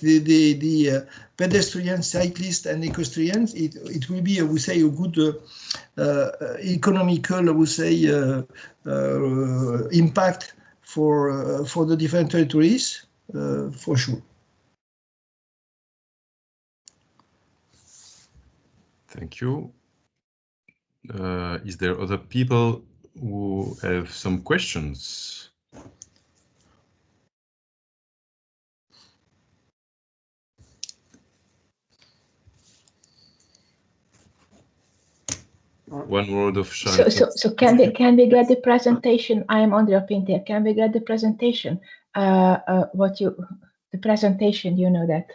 the pedestrian, cyclists, and equestrians, it will be, we say, a good economical, we say, impact for the different territories, for sure. Thank you. Is there other people who have some questions? One word of Charlotte. So can we get the presentation? I am Andrea Pinter. Can we get the presentation? The presentation, you know that.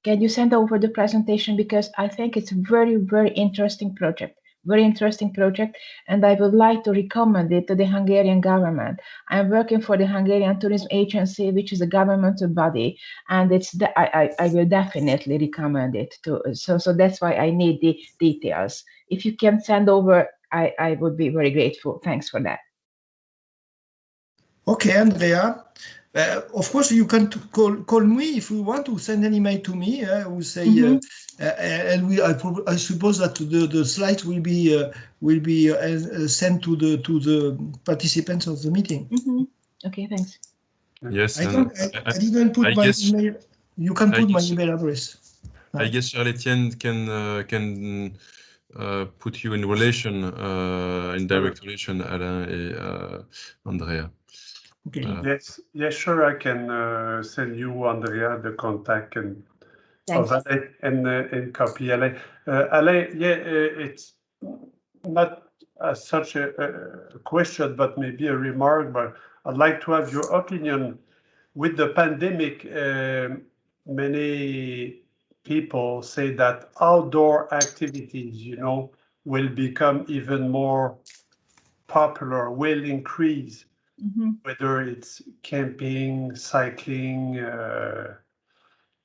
Can you send over the presentation, because I think it's a very, very interesting project. Very interesting project, and I would like to recommend it to the Hungarian government. I'm working for the Hungarian Tourism Agency, which is a governmental body, and I will definitely recommend it to. So that's why I need the details. If you can send over, I would be very grateful. Thanks for that. Okay, Andrea. Of course, you can call me if you want to send an email to me. We say, and I suppose that the slides will be sent to the participants of the meeting. Okay, thanks. Yes, I didn't put my email. You can put my email address. I guess Charles-Etienne can put you in relation, in direct relation, Alain and Andrea. Okay. Yes, sure. I can send you, Andrea, the contact and of Alain and copy Alain. Alain, it's not such a question, but maybe a remark. But I'd like to have your opinion. With the pandemic, many people say that outdoor activities, will become even more popular, will increase. Whether it's camping, cycling,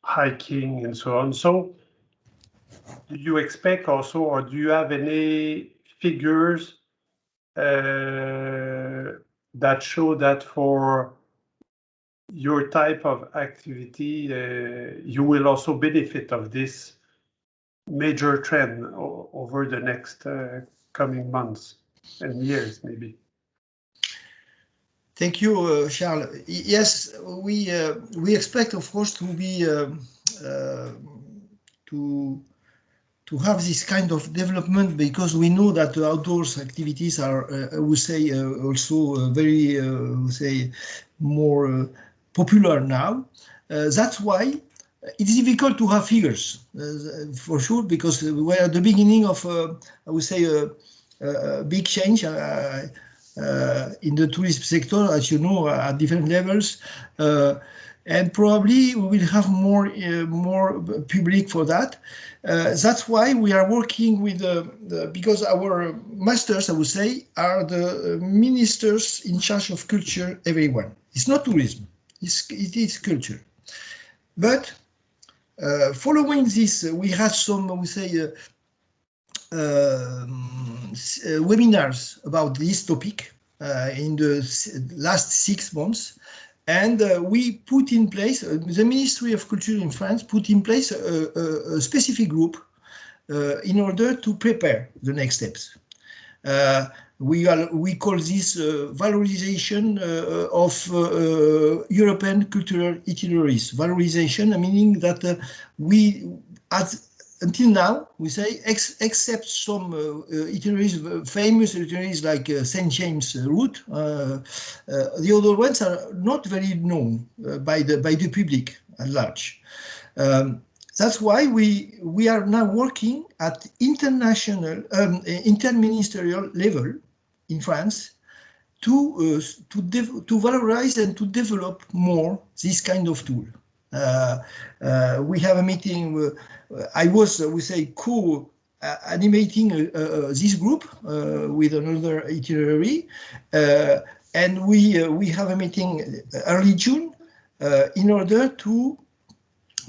hiking, and so on. So do you expect also, or do you have any figures that show that for your type of activity, you will also benefit of this major trend over the next coming months and years, maybe? Thank you, Charles. Yes, we expect, of course, to be to have this kind of development, because we know that the outdoors activities are, we say, also very, we say, more popular now. That's why it's difficult to have figures, for sure, because we're at the beginning of, I would say, a big change. In the tourism sector, as you know, at different levels, and probably we will have more public for that. That's why we are working with because our masters, I would say, are the ministers in charge of culture everywhere. It's not tourism, it is culture. But following this, we had some, I would say, webinars about this topic in the last 6 months. And we put in place, the Ministry of Culture in France put in place a specific group in order to prepare the next steps. We call this valorization of European cultural itineraries. Valorization, meaning that until now, we say, except some itineraries, famous itineraries like St. James route, the other ones are not very known by the public at large. That's why we are now working at international, interministerial level in France to valorize and to develop more this kind of tool. We have a meeting. I was, we say, co-animating this group with another itinerary, and we have a meeting early June in order to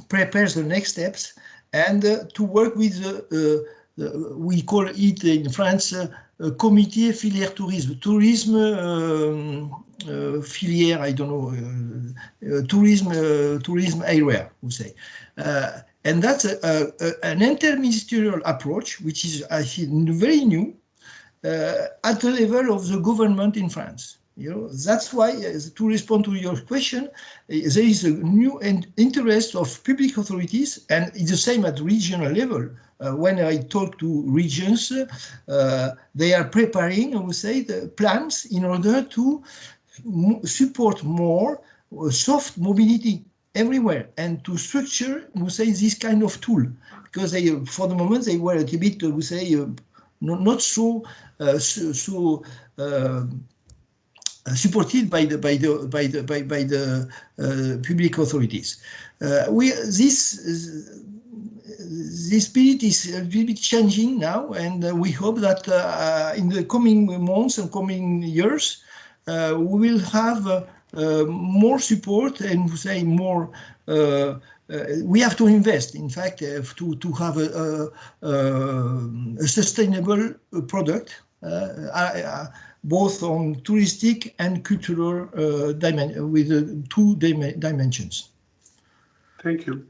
prepare the next steps and to work with we call it in France Comité Filière Tourisme. Filière, I don't know, tourism area, we say. And that's an interministerial approach, which is, I think, very new at the level of the government in France. That's why, to respond to your question, there is a new interest of public authorities, and it's the same at regional level. When I talk to regions, they are preparing, I would say, the plans in order to support more soft mobility everywhere and to structure, we say, this kind of tool, because they, for the moment, they were a bit, we say, not so supported by the public authorities. This spirit is a little bit changing now, and we hope that in the coming months and coming years, we will have more support and say more. We have to invest, in fact, to have a sustainable product, both on touristic and cultural with 2 dimensions. Thank you.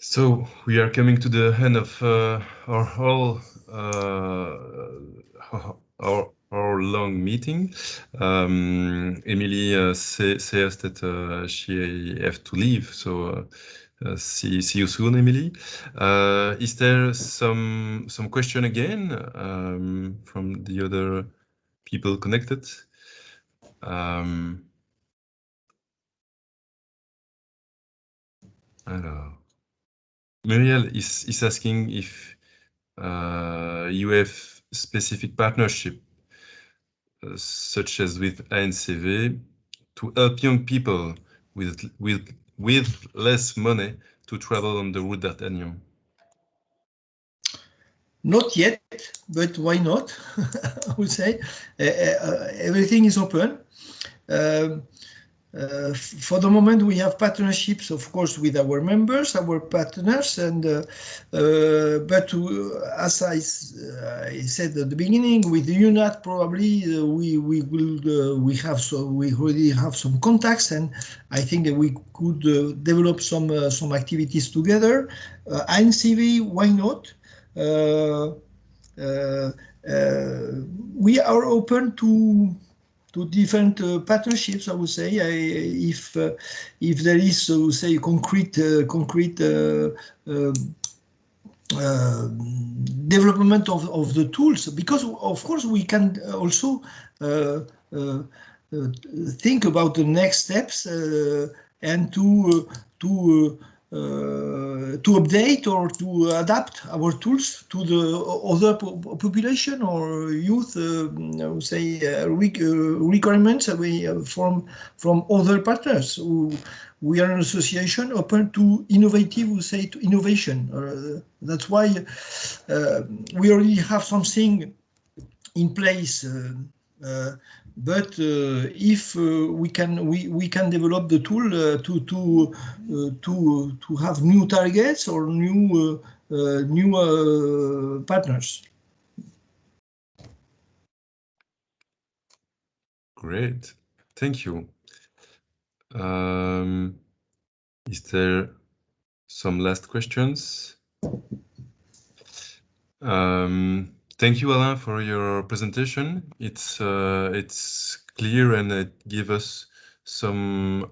So we are coming to the end of our long meeting. Emily says that she have to leave, so see you soon, Emily. Is there some question again from the other people connected? Alors, Muriel is asking if you have specific partnership, such as with ANCV, to help young people with less money to travel on the Route d'Artagnan. Not yet, but why not? I would say everything is open. For the moment, we have partnerships, of course, with our members, our partners, and but as I said at the beginning, with UNAT probably we already have some contacts, and I think that we could develop some activities together. ANCV, why not? We are open to different partnerships, I would say, if there is, so say, concrete development of the tools, because of course we can also think about the next steps and to to update or to adapt our tools to the other population or youth, requirements from other partners. We are an association open to to innovation. That's why we already have something in place. But if we can develop the tool to have new targets or new partners. Great, thank you. Is there some last questions? Thank you, Alain, for your presentation. It's clear and it gives us some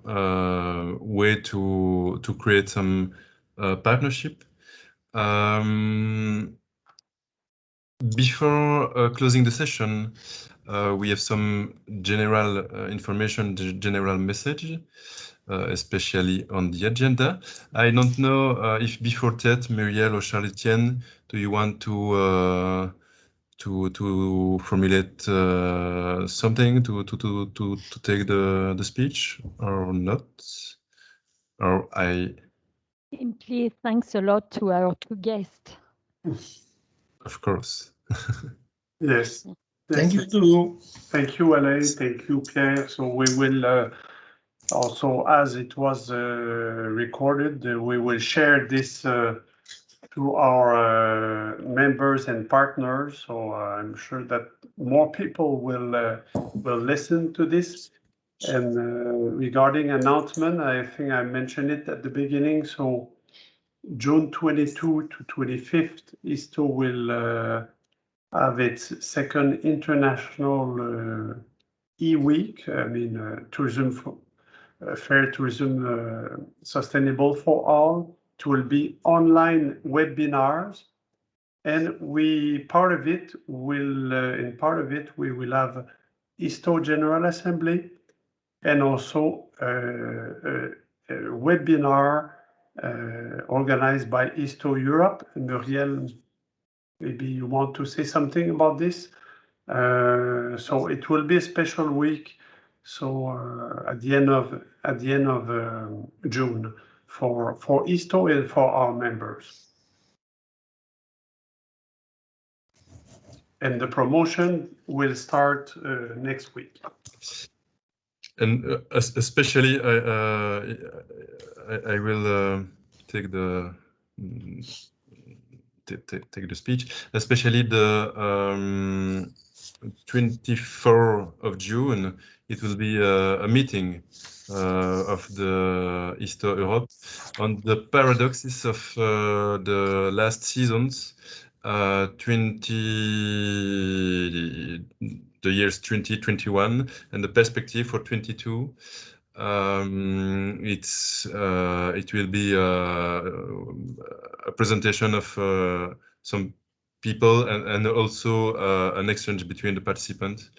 way to create some partnership. Before closing the session, we have some general information, general message, especially on the agenda. I don't know if before that, Muriel or Charles-Etienne, do you want to formulate something to take the speech or not? Or Simply thanks a lot to our two guests. Of course. Yes. Thank you too. Thank you, Alain. Thank you, Pierre. So we will also, as it was recorded, we will share this to our members and partners. So I'm sure that more people will listen to this. And regarding announcement, I think I mentioned it at the beginning. So June 22 to 25th, ISTO will have its second international e-week. I mean, fair tourism sustainable for all. It will be online webinars, and part of it we will have ISTO General Assembly, and also a webinar organized by ISTO Europe. Muriel, maybe you want to say something about this? So it will be a special week. So at the end of June for ISTO and for our members. And the promotion will start next week. And especially, I will take the speech. Especially the 24th of June, it will be a meeting of the ISTO Europe on the paradoxes of the last seasons, the years 2021 and the perspective for 22. It will be a presentation of some people and also an exchange between the participants.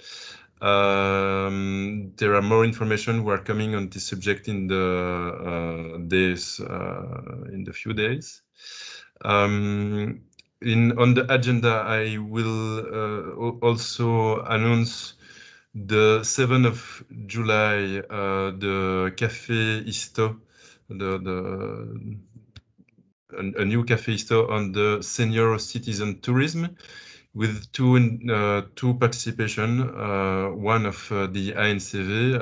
There are more information who are coming on this subject in the in the few days. On the agenda, I will also announce the 7th of July, the Café ISTO, a new Café ISTO on the senior citizen tourism, with two participation, one of the ANCV,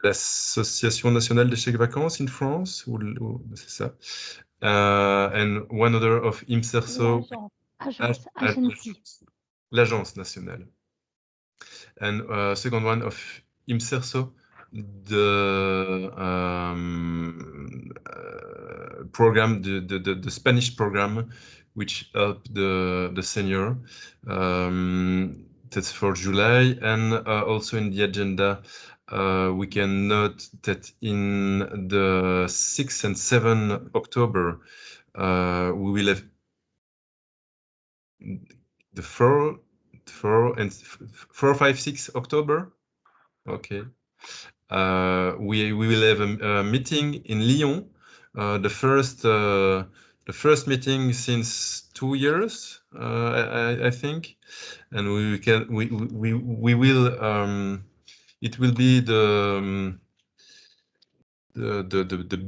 l'Association nationale des chèques vacances in France, c'est ça, and one other of IMSERSO, l'Agence nationale, and second one of IMSERSO, the program, the Spanish program, which helped the senior. That's for July, and also in the agenda, we can note that in the 6th and 7th October, we will have the 4, 5, 6 October. Okay. we will have a meeting in Lyon, the first meeting since 2 years, I think, and we will it will be the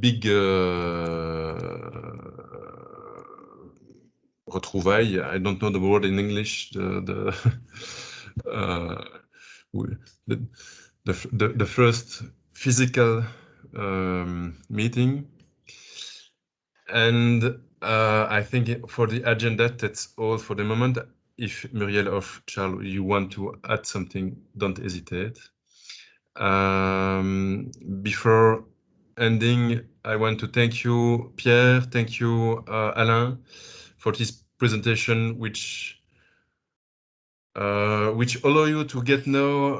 big retrouvailles. I don't know the word in English. The first physical meeting, and I think for the agenda that's all for the moment. If Muriel or Charles, you want to add something, don't hesitate. Before ending, I want to thank you, Pierre, thank you, Alain, for this presentation, which allow you to get know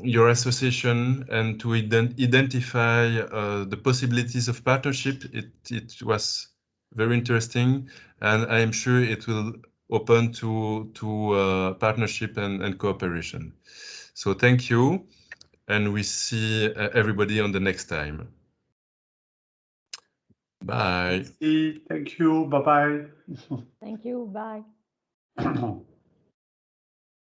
your association and to identify the possibilities of partnership. It was very interesting, and I am sure it will open to partnership and cooperation. So thank you, and we see everybody on the next time. Bye. Thank you. Bye-bye. Thank you. Bye.